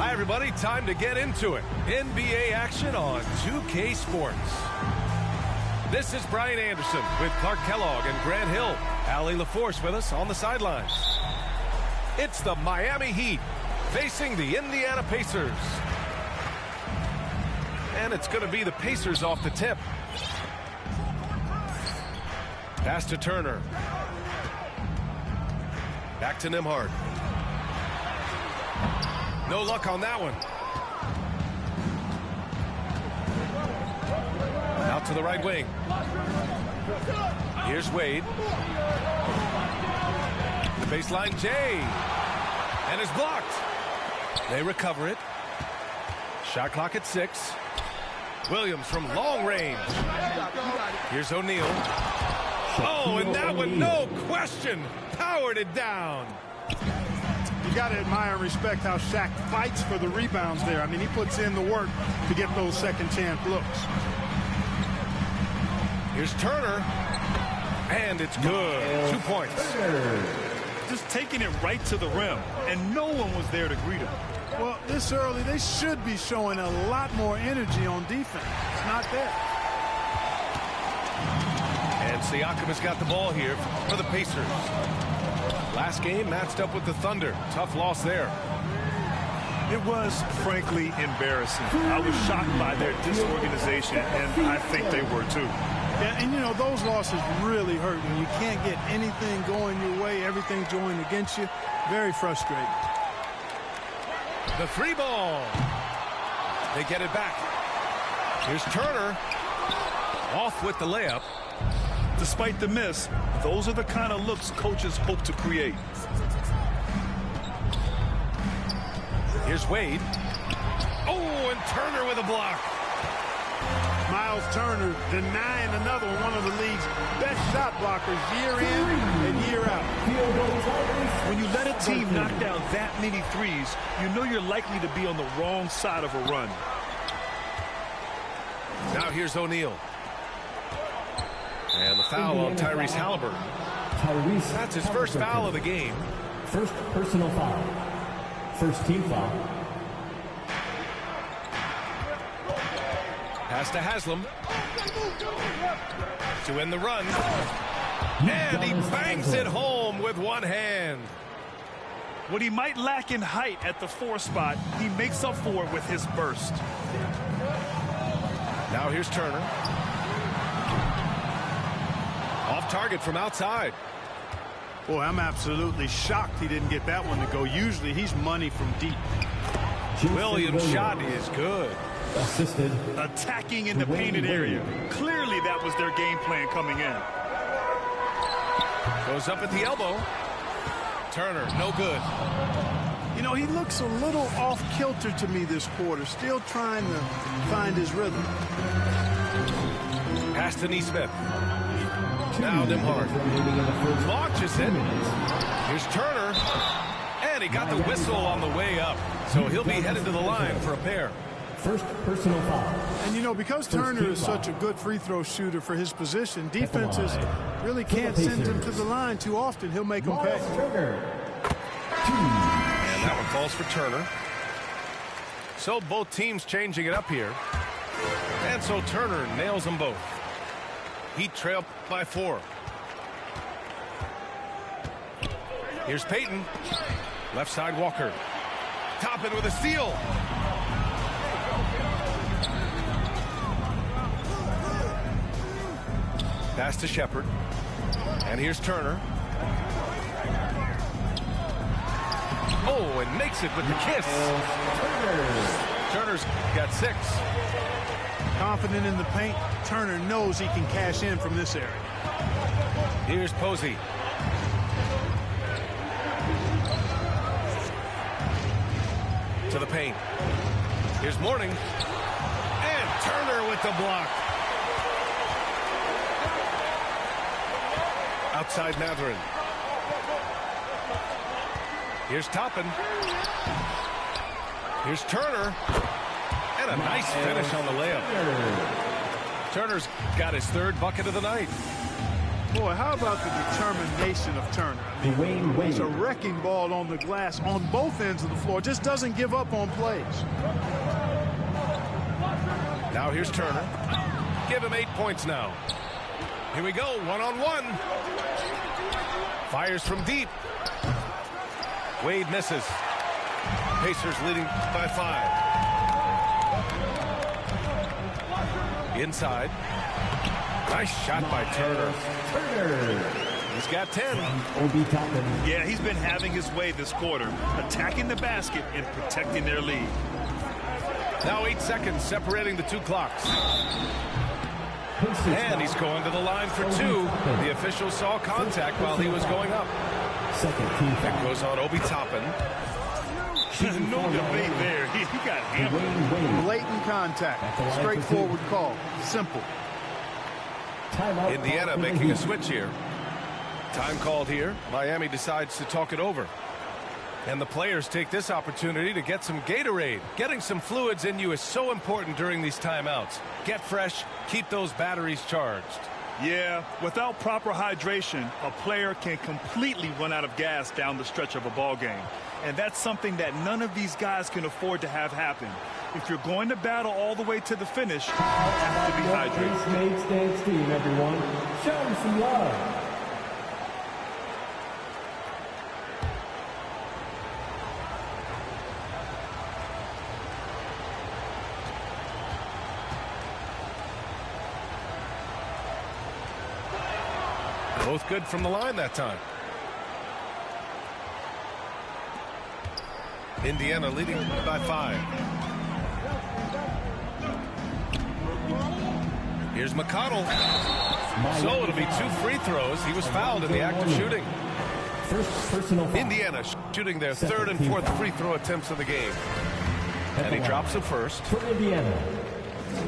Hi, everybody. Time to get into it. NBA action on 2K Sports. This is Brian Anderson with Clark Kellogg and Grant Hill. Allie LaForce with us on the sidelines. It's the Miami Heat facing the Indiana Pacers. And it's going to be the Pacers off the tip. Pass to Turner. Back to Nembhard. No luck on that one. Out to the right wing. Here's Wade. The baseline, Jay. And is blocked. They recover it. Shot clock at 6. Williams from long range. Here's O'Neal. Oh, and that one, no question, powered it down. You got to admire and respect how Shaq fights for the rebounds there. I mean, he puts in the work to get those second chance looks. Here's Turner, and it's good. 2 points. Just taking it right to the rim, and no one was there to greet him. Well, this early, they should be showing a lot more energy on defense. It's not there. And Siakam has got the ball here for the Pacers. Last game matched up with the Thunder. Tough loss there. It was, frankly, embarrassing. I was shocked by their disorganization, and I think they were too. Yeah, and you know, those losses really hurt when you can't get anything going your way, everything's going against you. Very frustrating. The free ball. They get it back. Here's Turner. Off with the layup. Despite the miss, those are the kind of looks coaches hope to create. Here's Wade. Oh, and Turner with a block. Miles Turner denying another one of the league's best shot blockers year in and year out. When you let a team knock down that many threes, you know you're likely to be on the wrong side of a run. Now here's O'Neal. And the foul on Tyrese Halliburton. That's his first foul of the game. First personal foul. First team foul. Pass to Haslam. To end the run. And he bangs it home with one hand. What he might lack in height at the 4 spot, he makes up for it with his burst. Now here's Turner. Off target from outside. Boy, I'm absolutely shocked he didn't get that one to go. Usually he's money from deep. Williams' shot is good. Assisted. Attacking in the painted area. Clearly that was their game plan coming in. Goes up at the elbow. Turner, no good. You know, he looks a little off kilter to me this quarter. Still trying to find his rhythm. Pass to Nesmith. Now Nembhard launches it. Here's Turner. And he got the whistle on the way up. So he'll be headed to the line for a pair. First personal foul. And you know, because Turner is such a good free throw shooter for his position, defenses really can't send him to the line too often. He'll make them pay. And that one falls for Turner. So both teams changing it up here. And so Turner nails them both. Heat trail by 4. Here's Payton. Left side Walker. Toppin with a steal. Pass to Shepherd. And here's Turner. Oh, and makes it with the kiss. Turner's got 6. Confident in the paint, Turner knows he can cash in from this area. Here's Posey. To the paint. Here's Mourning. And Turner with the block. Outside Mathurin. Here's Toppin. Here's Turner. And a nice finish on the layup. Turner's got his 3rd bucket of the night. Boy, how about the determination of Turner? I mean, he's a wrecking ball on the glass on both ends of the floor. Just doesn't give up on plays. Now here's Turner. Give him 8 points now. Here we go, one-on-one. Fires from deep. Wade misses. Pacers leading by 5. Inside. Nice shot by Turner. He's got 10. Yeah, he's been having his way this quarter, attacking the basket and protecting their lead. Now 8 seconds separating the two clocks. And he's going to the line for 2. The official saw contact while he was going up. That goes on Obi Toppin. No debate there. He got hammered. Blatant contact. Straightforward call. Simple. Indiana making a switch here. Time called here. Miami decides to talk it over. And the players take this opportunity to get some Gatorade. Getting some fluids in you is so important during these timeouts. Get fresh, keep those batteries charged. Yeah, without proper hydration, a player can completely run out of gas down the stretch of a ball game. And that's something that none of these guys can afford to have happen. If you're going to battle all the way to the finish, you have to be hydrated. Mates dance team, everyone. Show them some love. Both good from the line that time. Indiana leading by 5. Here's McConnell. So it'll be 2 free throws. He was fouled in the act of shooting. Indiana shooting their 3rd and 4th free throw attempts of the game. And he drops the first. For Indiana,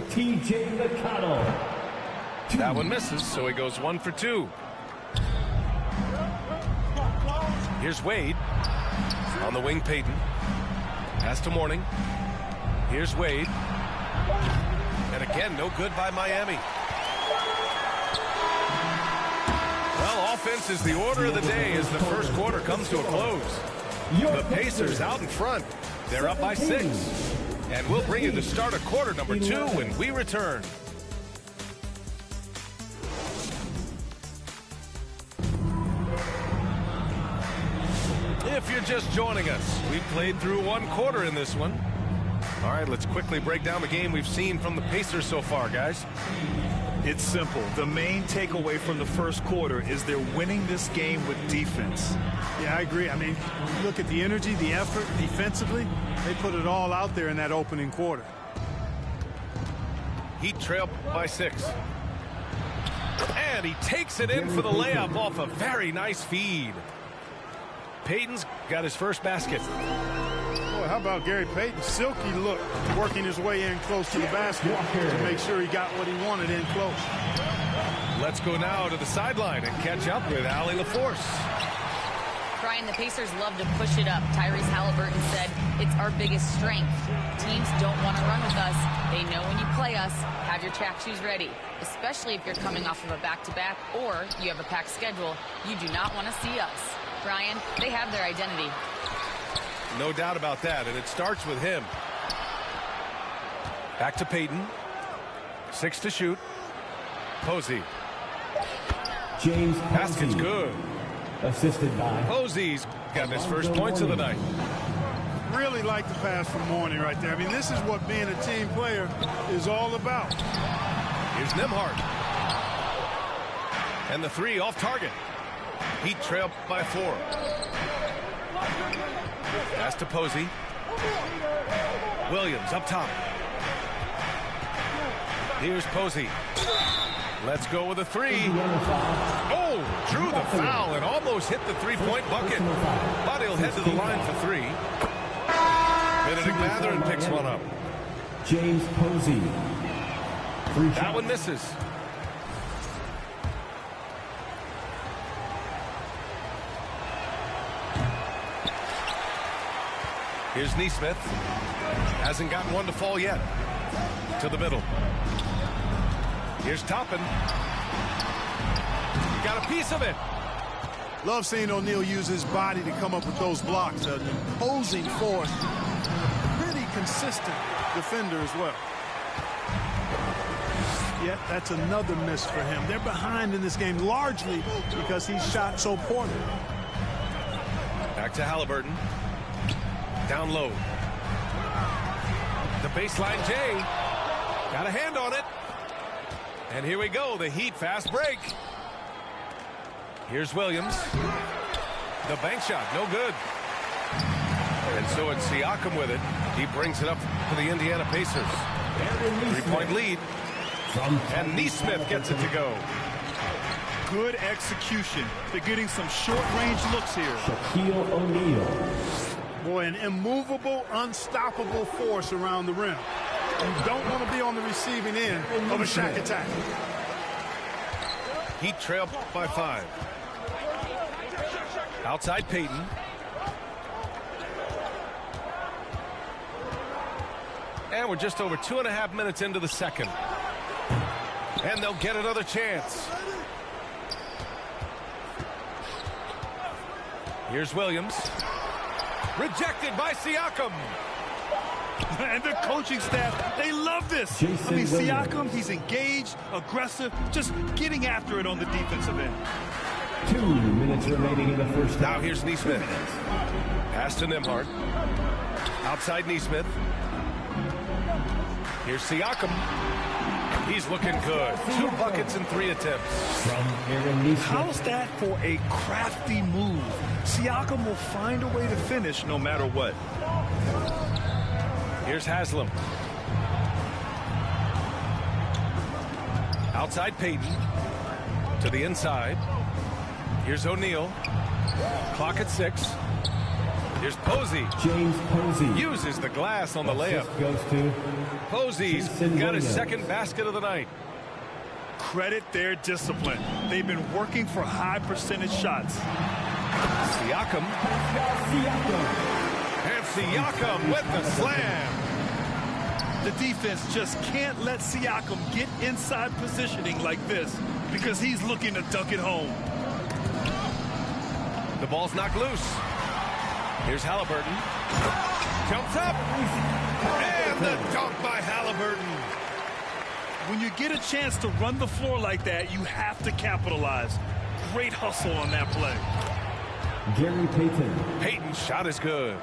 T.J. McConnell. That one misses, so he goes 1 for 2. Here's Wade. On the wing, Payton. Pass to Mourning. Here's Wade. And again, no good by Miami. Well, offense is the order of the day as the first quarter comes to a close. The Pacers out in front. They're up by 6. And we'll bring you the start of quarter number 2 when we return. If you're just joining us, we played through 1 quarter in this one. All right, let's quickly break down the game we've seen from the Pacers so far, guys. It's simple. The main takeaway from the first quarter is they're winning this game with defense. Yeah, I agree. I mean, look at the energy, the effort defensively. They put it all out there in that opening quarter. Heat trail by 6. And he takes it in for the layup off a very nice feed. Payton's got his first basket. Boy, how about Gary Payton? Silky look, working his way in close to the basket to make sure he got what he wanted in close. Let's go now to the sideline and catch up with Allie LaForce. Brian, the Pacers love to push it up. Tyrese Halliburton said, it's our biggest strength. Teams don't want to run with us. They know when you play us, have your track shoes ready, especially if you're coming off of a back-to-back or you have a packed schedule. You do not want to see us. Brian, they have their identity. No doubt about that, and it starts with him. Back to Payton. 6 to shoot. Posey. James Basket's good. Assisted by Posey's got his first points of the night. Really like the pass from Mourning right there. I mean, this is what being a team player is all about. Here's Nembhard. And the 3 off target. Heat trail by 4. Pass to Posey. Williams up top. Here's Posey. Let's go with a 3. Oh, drew the foul and almost hit the 3-point bucket. But he'll head to the line for 3. Benedict Mathurin picks one up. James Posey. That one misses. Here's Nesmith. Hasn't gotten one to fall yet. To the middle. Here's Toppin. got a piece of it. Love seeing O'Neal use his body to come up with those blocks. An imposing force. Pretty consistent defender as well. Yet that's another miss for him. They're behind in this game largely because he shot so poorly. Back to Halliburton. Down low. The baseline J. Got a hand on it. And here we go. The Heat fast break. Here's Williams. The bank shot, no good. And so it's Siakam with it. He brings it up for the Indiana Pacers. 3-point lead. And Nesmith gets it to go. Good execution. They're getting some short-range looks here. Shaquille O'Neal. Boy, an immovable, unstoppable force around the rim. You don't want to be on the receiving end of a Shaq attack. Heat trail by 5. Outside Payton. And we're just over 2.5 minutes into the second. And they'll get another chance. Here's Williams. Rejected by Siakam. And the coaching staff, they love this. Siakam, he's engaged, aggressive, just getting after it on the defensive end. 2 minutes remaining in the first. Now here's Nesmith. Pass to Nembhard. Outside Nesmith. Here's Siakam. He's looking good. 2 buckets in 3 attempts. How's that for a crafty move? Siakam will find a way to finish no matter what. Here's Haslam. Outside Payton. To the inside. Here's O'Neal. Clock at 6. Here's Posey. James Posey uses the glass on the layup. Goes to Posey's got his second basket of the night. Credit their discipline. They've been working for high percentage shots. Siakam. And Siakam with the slam. The defense just can't let Siakam get inside positioning like this because he's looking to dunk it home. The ball's knocked loose. Here's Halliburton. Jumps up. And the dunk by Halliburton. When you get a chance to run the floor like that, you have to capitalize. Great hustle on that play. Gary Payton. Payton's shot is good.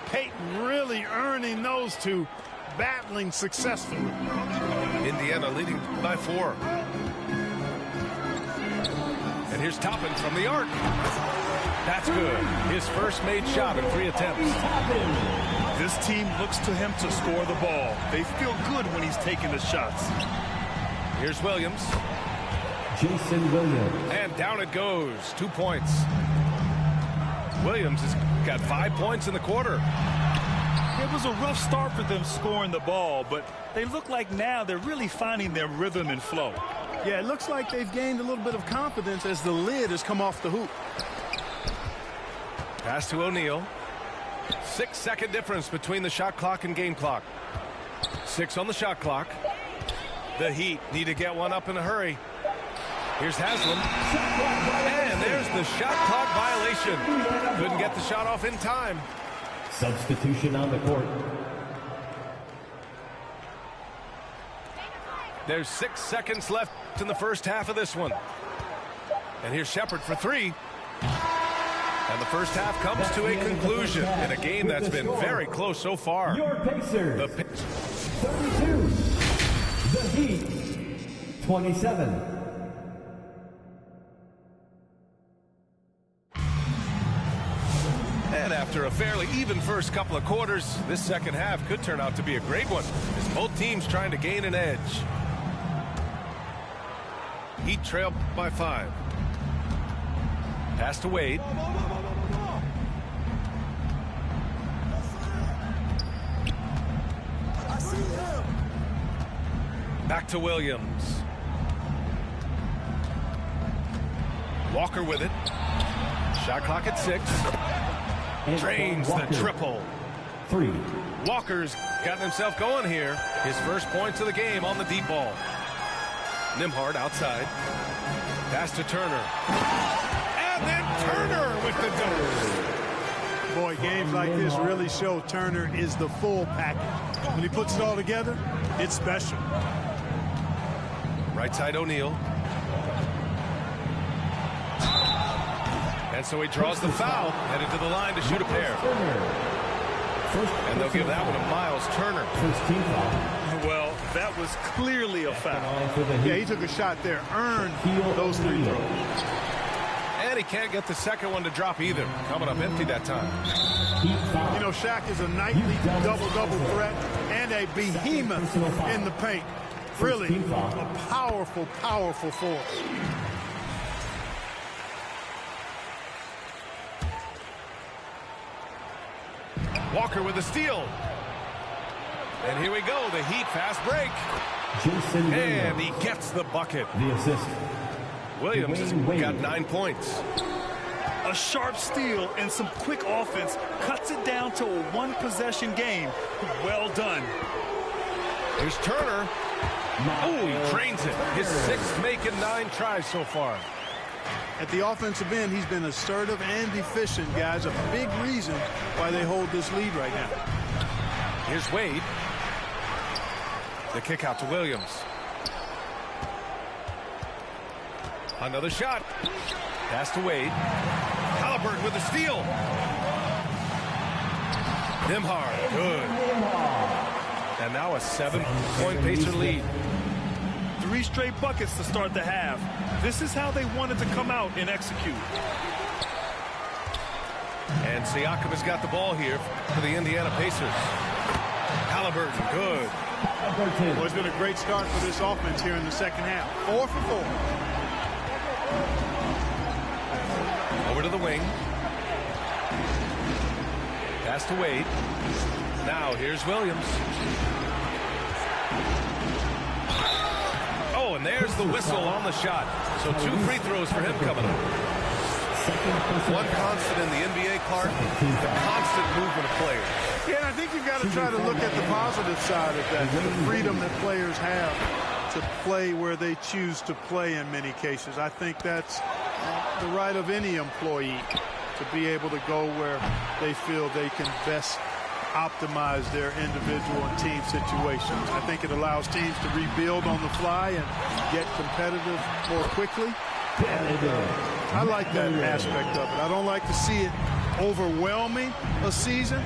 Payton really earning those two, battling successfully. Indiana leading by 4. And here's Toppin from the arc. That's good. His first made shot in 3 attempts. This team looks to him to score the ball. They feel good when he's taking the shots. Here's Williams. Jason Williams. And down it goes. 2 points. Williams has got 5 points in the quarter. It was a rough start for them scoring the ball, but they look like now they're really finding their rhythm and flow. Yeah, it looks like they've gained a little bit of confidence as the lid has come off the hoop. Pass to O'Neal. 6-second difference between the shot clock and game clock. 6 on the shot clock. The Heat need to get one up in a hurry. Here's Haslam. And there's the shot clock violation. Couldn't get the shot off in time. Substitution on the court. There's 6 seconds left in the first half of this one. And here's Shepard for 3. And the first half comes to a conclusion in a game that's been very close so far. Your Pacers. 32. The Heat. 27. And after a fairly even first couple of quarters, this second half could turn out to be a great one as both teams trying to gain an edge. Heat trail by 5. Pass to Wade. Back to Williams. Walker with it. Shot clock at 6. Drains the triple. 3. Walker's gotten himself going here. His first points of the game on the deep ball. Nembhard outside. Pass to Turner. And then Turner with the dose. Boy, games like this really show Turner is the full package. When he puts it all together, it's special. Right side O'Neal. And so he draws the foul, headed to the line to shoot a pair. And they'll give that one to Miles Turner. Well, that was clearly a foul. Yeah, he took a shot there, earned those free throws. And he can't get the second one to drop either. Coming up empty that time. You know, Shaq is a nightly double-double threat and a behemoth in the paint. Really a powerful, powerful force. Walker with a steal. And here we go, the Heat fast break. And he gets the bucket. The assist. Williams has got 9 points. A sharp steal and some quick offense cuts it down to a one-possession game. Well done. Here's Turner. Oh, he drains it. His 6th make in 9 tries so far. At the offensive end, he's been assertive and efficient, guys. A big reason why they hold this lead right now. Here's Wade. The kick out to Williams. Another shot. Pass to Wade. Halliburton with the steal. Nembhard, good. And now a 7-point Pacer lead. 3 straight buckets to start the half. This is how they wanted to come out and execute. And Siakam has got the ball here for the Indiana Pacers. Halliburton, good. Well, it's been a great start for this offense here in the second half. 4 for 4. Over to the wing. Pass to Wade. Now here's Williams. Oh, and there's the whistle on the shot. So 2 free throws for him coming up. One constant in the NBA, Clark, the constant movement of players. Yeah, and I think you've got to try to look at the positive side of that, the freedom that players have to play where they choose to play in many cases. I think that's the right of any employee to be able to go where they feel they can best optimize their individual and team situations. I think it allows teams to rebuild on the fly and get competitive more quickly. And I like that aspect of it. I don't like to see it overwhelming a season,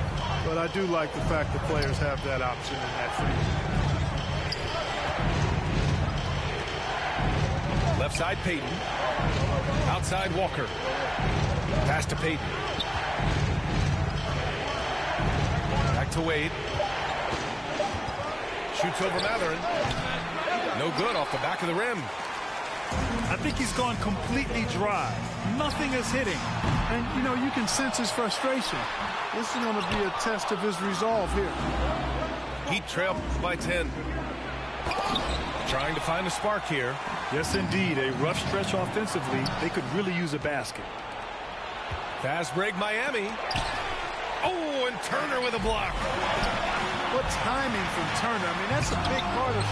but I do like the fact that players have that option and that freedom. Left side Payton. Outside Walker. Pass to Payton. Back to Wade. Shoots over Matherin. No good off the back of the rim. I think he's gone completely dry. Nothing is hitting. And, you know, you can sense his frustration. This is going to be a test of his resolve here. Heat trail by 10. Trying to find a spark here. Yes, indeed. A rough stretch offensively. They could really use a basket. Fast break Miami. Oh, and Turner with a block. What timing from Turner. I mean, that's a big part of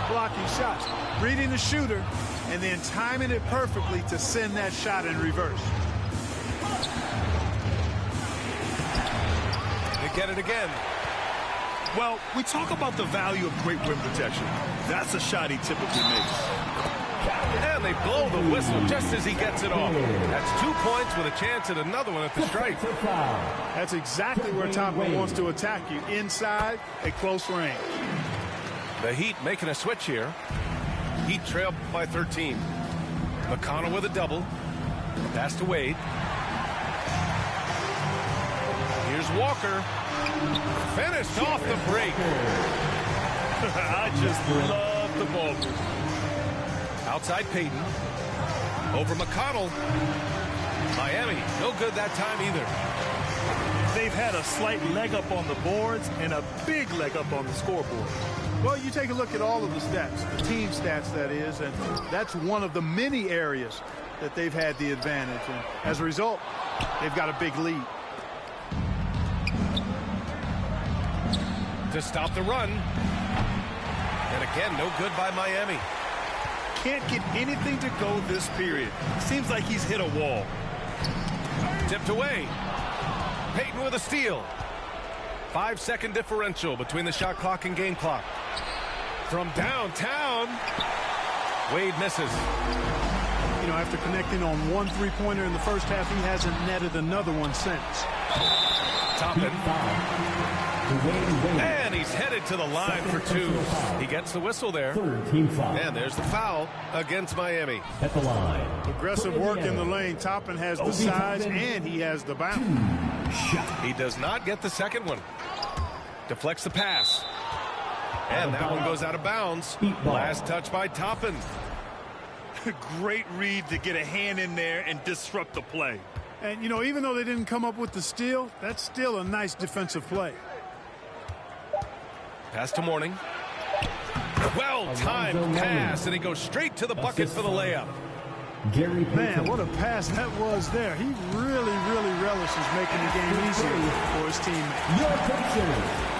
blocking shots. Reading the shooter and then timing it perfectly to send that shot in reverse. They get it again. Well, we talk about the value of great rim protection. That's a shot he typically makes. And they blow the whistle just as he gets it off. That's 2 points with a chance at another one at the stripe. That's exactly where Toppin wants to attack you, inside at close range. The Heat making a switch here. Heat trail by 13. McConnell with a double. Pass to Wade. Here's Walker. Finished off the break. I just love the ball. Outside Payton. Over McConnell. Miami, no good that time either. They've had a slight leg up on the boards and a big leg up on the scoreboard. Well, you take a look at all of the stats, the team stats that is, and that's one of the many areas that they've had the advantage. And as a result, they've got a big lead. To stop the run. And again, no good by Miami. can't get anything to go this period. Seems like he's hit a wall. Tipped away. Payton with a steal. 5-second differential between the shot clock and game clock. From downtown, Wade misses. You know, after connecting on one three-pointer in the first half, he hasn't netted another one since. Toppin. And he's headed to the line for two. He gets the whistle there. Team foul. And there's the foul against Miami. At the line. Aggressive work in the lane. Toppin has the size and he has the bounce. He does not get the second one. Deflects the pass. And that one goes out of bounds. Last touch by Toppin. Great read to get a hand in there and disrupt the play. And, you know, even though they didn't come up with the steal, that's still a nice defensive play. Pass to Mourning. Well-timed pass, and he goes straight to the bucket for the layup. Gary Man, what a pass that was there. He really, really relishes making the game easier for his teammates.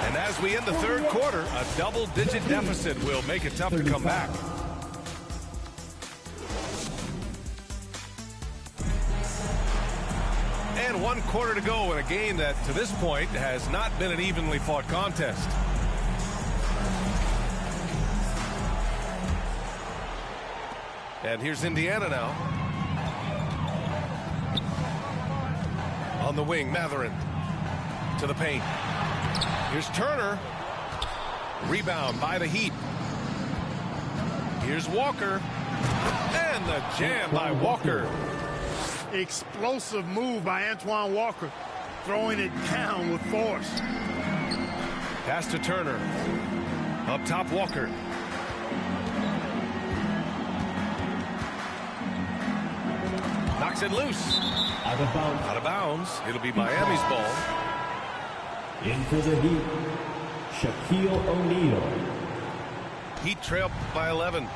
And as we end the third quarter, a double-digit deficit will make it tough to come back. And 1 quarter to go in a game that, to this point, has not been an evenly fought contest. And here's Indiana now. On the wing, Matherin to the paint. Here's Turner. Rebound by the Heat. Here's Walker. And the jam by Walker. Explosive move by Antoine Walker. Throwing it down with force. Pass to Turner. Up top, Walker. Knocks it loose. Out of bounds. Out of bounds. It'll be Miami's ball. In for the Heat, Shaquille O'Neal. Heat trail by 11.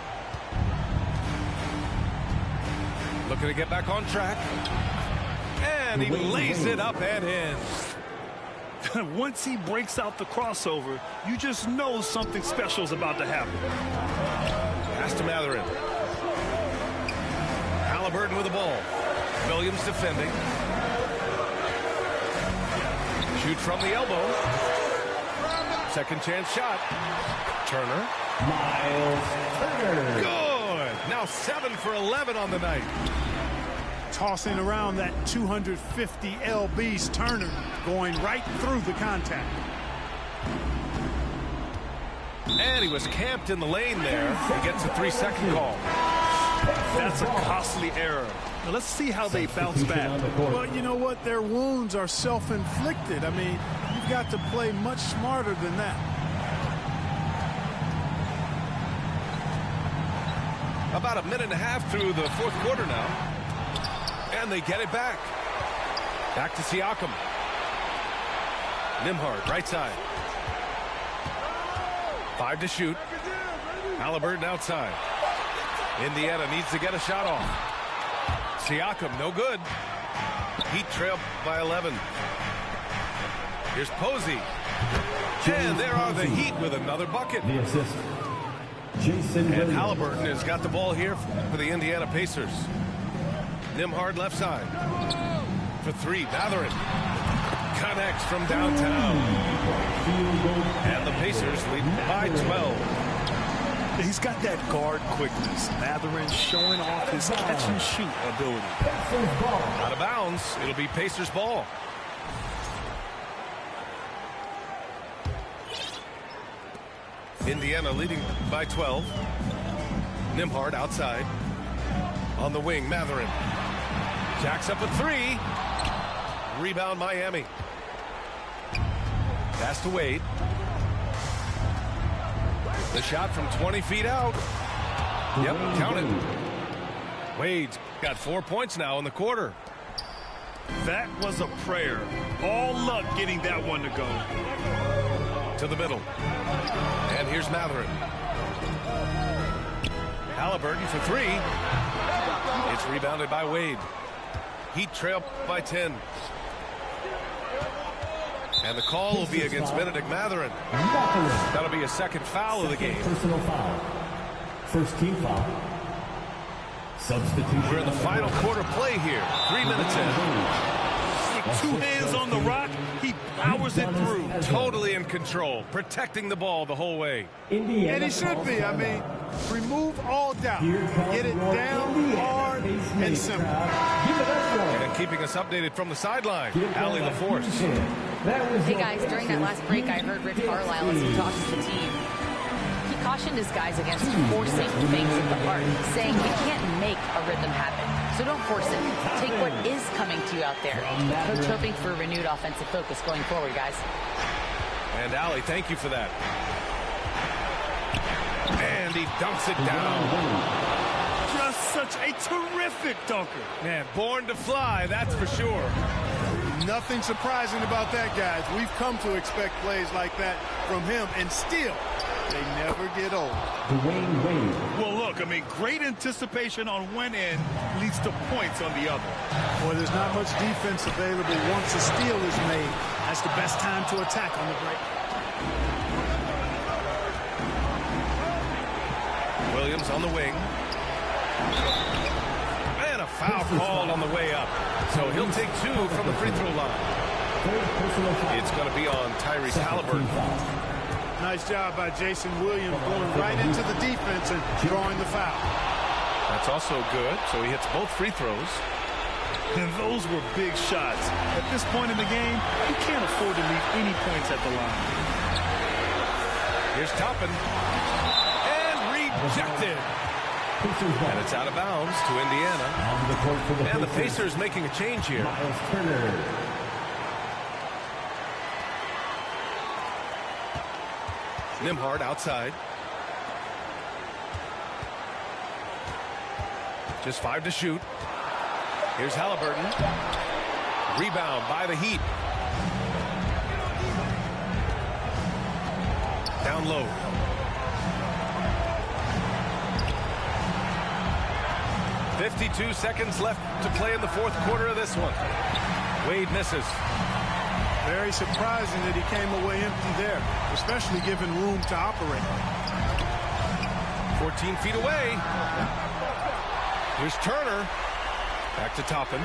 Looking to get back on track. And he lays it up and in. Once he breaks out the crossover, you just know something special is about to happen. Pass to Matherin. Halliburton with the ball. Williams defending. Shoot from the elbow. Second chance shot. Turner. Miles Turner. Good. Now 7 for 11 on the night. Tossing around that 250 lbs. Turner going right through the contact. And he was camped in the lane there. He gets a 3-second call. That's a costly error. Now let's see how they bounce back. Well, you know what? Their wounds are self-inflicted. I mean, you've got to play much smarter than that. About a minute and a half through the fourth quarter now. And they get it back. Back to Siakam. Nembhard, right side. 5 to shoot. Halliburton outside. Indiana needs to get a shot off. Siakam, no good. Heat trail by 11. Here's Posey. And there are the Heat with another bucket. The assist. Jason And Williams. Halliburton has got the ball here for the Indiana Pacers. Nembhard left side. For 3, Matherin. Connects from downtown. And the Pacers lead by 12. He's got that guard quickness. Matherin showing off his catch-and-shoot ability. Out of bounds. It'll be Pacers ball. Indiana leading by 12. Nembhard outside. On the wing, Matherin. Jacks up a 3. Rebound, Miami. Pass to Wade. The shot from 20 feet out. Yep, count it. Wade's got 4 points now in the quarter. That was a prayer. All luck getting that one to go. To the middle. And here's Matherin. Halliburton for 3. It's rebounded by Wade. Heat trail by 10. And the call will be against Benedict Matherin. That'll be a second foul of the game. Personal foul. First team foul. Substitution. We're in the final quarter play here. 3 minutes in. With 2 hands on the rock, he powers it through. Totally in control, protecting the ball the whole way. And he should be. I mean, remove all doubt. Get it down hard and simple. And keeping us updated from the sideline, Allie LaForce. Hey guys, during that last break, I heard Rick Carlisle as he talked to the team. He cautioned his guys against forcing things at the heart, saying you can't make a rhythm happen. So don't force it. Take what is coming to you out there. Coach hoping for a renewed offensive focus going forward, guys. And Allie, thank you for that. And he dunks it down. Just such a terrific dunker. Man, born to fly, that's for sure. Nothing surprising about that, guys. We've come to expect plays like that from him, and still, they never get old. Well, look, I mean, great anticipation on one end leads to points on the other. Well, there's not much defense available once a steal is made. That's the best time to attack on the break. Williams on the wing. And a foul called on the way up. So he'll take 2 from the free throw line. It's going to be on Tyrese Halliburton. Nice job by Jason Williams going right into the defense and drawing the foul. That's also good. So he hits both free throws. And those were big shots. At this point in the game, you can't afford to leave any points at the line. Here's Toppin. And rejected. And it's out of bounds to Indiana. And the Pacers making a change here. Nembhard outside. Just 5 to shoot. Here's Halliburton. Rebound by the Heat. Down low. .52 seconds left to play in the fourth quarter of this one. Wade misses. Very surprising that he came away empty there, especially given room to operate. 14 feet away. Here's Turner. Back to Toppin.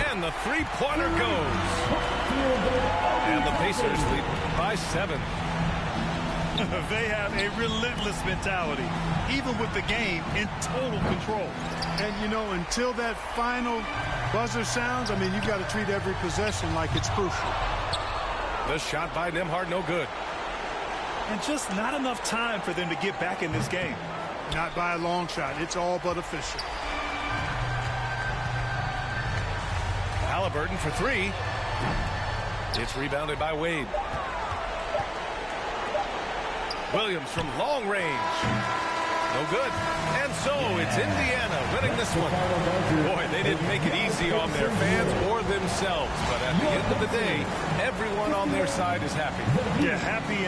And the three-pointer goes. And the Pacers lead by 7. They have a relentless mentality, even with the game in total control. And, you know, until that final buzzer sounds, I mean, you've got to treat every possession like it's crucial. The shot by Nembhard, no good. And just not enough time for them to get back in this game. Not by a long shot. It's all but official. Halliburton for 3. It's rebounded by Wade. Williams from long range. No good. And so it's Indiana winning this one. Boy, they didn't make it easy on their fans or themselves. But at the end of the day, everyone on their side is happy. Yeah, happy.